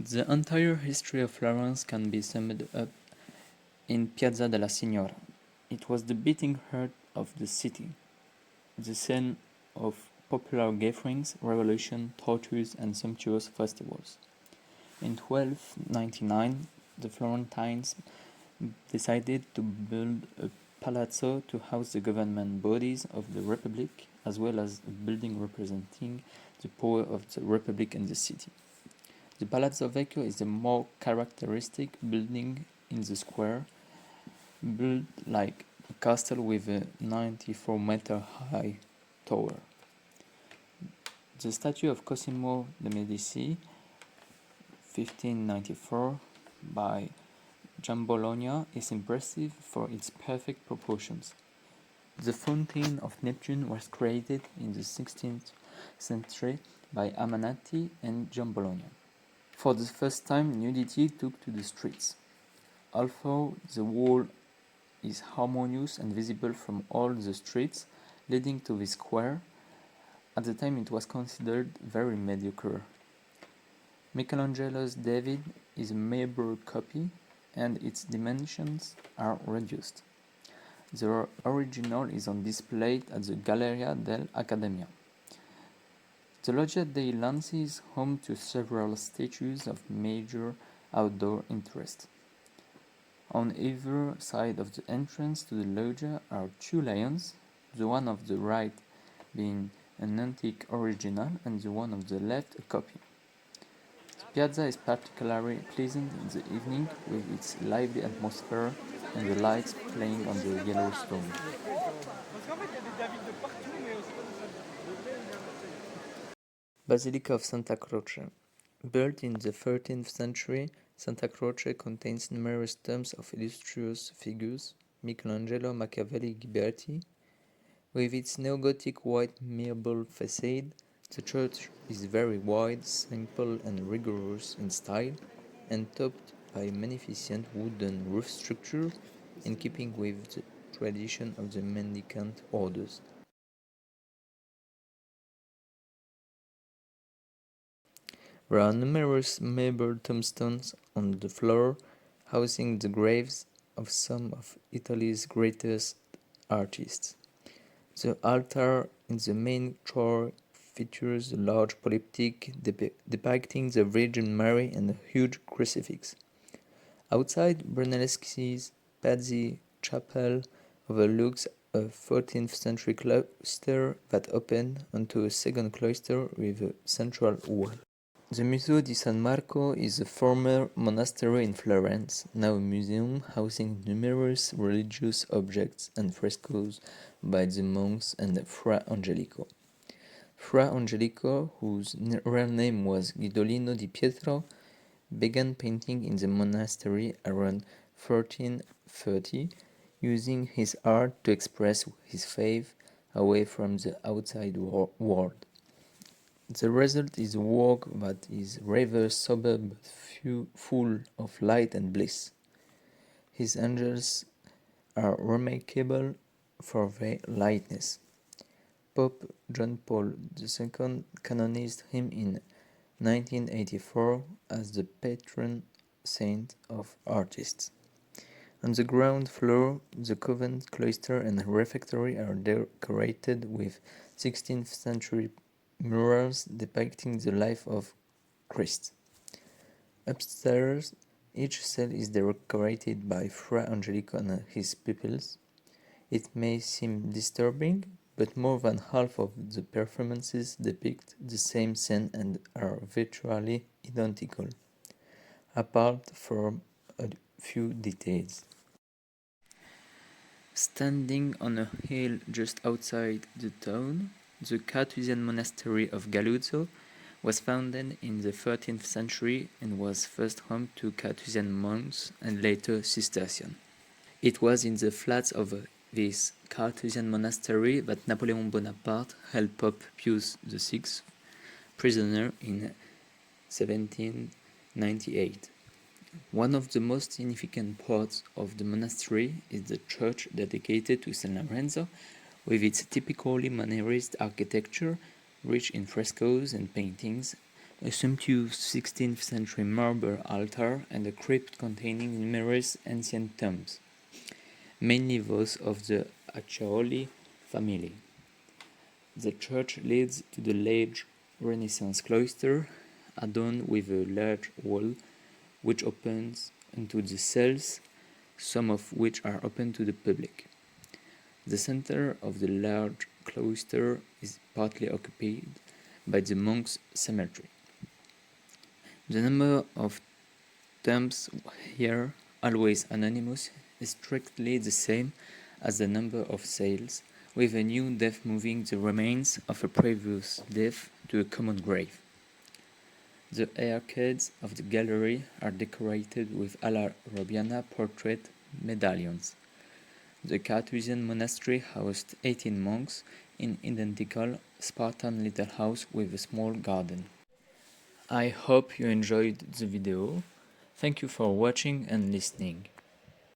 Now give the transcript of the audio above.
The entire history of Florence can be summed up in Piazza della Signora. It was the beating heart of the city, the scene of popular gatherings, revolution, tortures, and sumptuous festivals. In 1299, the Florentines decided to build a palazzo to house the government bodies of the Republic, as well as a building representing the power of the Republic in the city. The Palazzo Vecchio is the more characteristic building in the square, built like a castle with a 94-meter high tower. The statue of Cosimo de' Medici, 1594, by Giambologna is impressive for its perfect proportions. The Fountain of Neptune was created in the 16th century by Amanati and Giambologna. For the first time, nudity took to the streets. Although the wall is harmonious and visible from all the streets leading to the square, at the time it was considered very mediocre. Michelangelo's David is a marble copy, and its dimensions are reduced. The original is on display at the Galleria dell'Accademia. The Loggia dei Lanzi is home to several statues of major outdoor interest. On either side of the entrance to the loggia are two lions, the one of the right being an antique original and the one of the left a copy. The piazza is particularly pleasant in the evening with its lively atmosphere and the lights playing on the yellow stone. Basilica of Santa Croce. Built in the 13th century, Santa Croce contains numerous tombs of illustrious figures, Michelangelo, Machiavelli, Ghiberti. With its neo-Gothic white marble facade, the church is very wide, simple and rigorous in style, and topped by a magnificent wooden roof structure in keeping with the tradition of the mendicant orders. There are numerous marble tombstones on the floor, housing the graves of some of Italy's greatest artists. The altar in the main choir features a large polyptych depicting the Virgin Mary and a huge crucifix. Outside, Brunelleschi's Pazzi Chapel overlooks a 14th century cloister that opened onto a second cloister with a central hall. The Museo di San Marco is a former monastery in Florence, now a museum housing numerous religious objects and frescoes by the monks and Fra Angelico. Fra Angelico, whose real name was Guidolino di Pietro, began painting in the monastery around 1330, using his art to express his faith away from the outside world. The result is a work that is rather sober but full of light and bliss. His angels are remarkable for their lightness. Pope John Paul II canonized him in 1984 as the patron saint of artists. On the ground floor, the convent cloister and refectory are decorated with 16th century murals depicting the life of Christ. Upstairs, each cell is decorated by Fra Angelico and his pupils. It may seem disturbing, but more than half of the performances depict the same scene and are virtually identical, apart from a few details. Standing on a hill just outside the town, the Carthusian monastery of Galuzzo was founded in the 13th century and was first home to Carthusian monks and later Cistercian. It was in the flats of this Carthusian monastery that Napoleon Bonaparte held Pope Pius VI prisoner in 1798. One of the most significant parts of the monastery is the church dedicated to San Lorenzo, with its typically Mannerist architecture, rich in frescoes and paintings, a sumptuous 16th century marble altar, and a crypt containing numerous ancient tombs, mainly those of the Acciaioli family. The church leads to the late Renaissance cloister, adorned with a large wall which opens into the cells, some of which are open to the public. The center of the large cloister is partly occupied by the monks' cemetery. The number of tombs here, always anonymous, is strictly the same as the number of cells, with a new death moving the remains of a previous death to a common grave. The arcades of the gallery are decorated with Alla Robiana portrait medallions. The Carthusian monastery housed 18 monks in identical Spartan little house with a small garden. I hope you enjoyed the video. Thank you for watching and listening.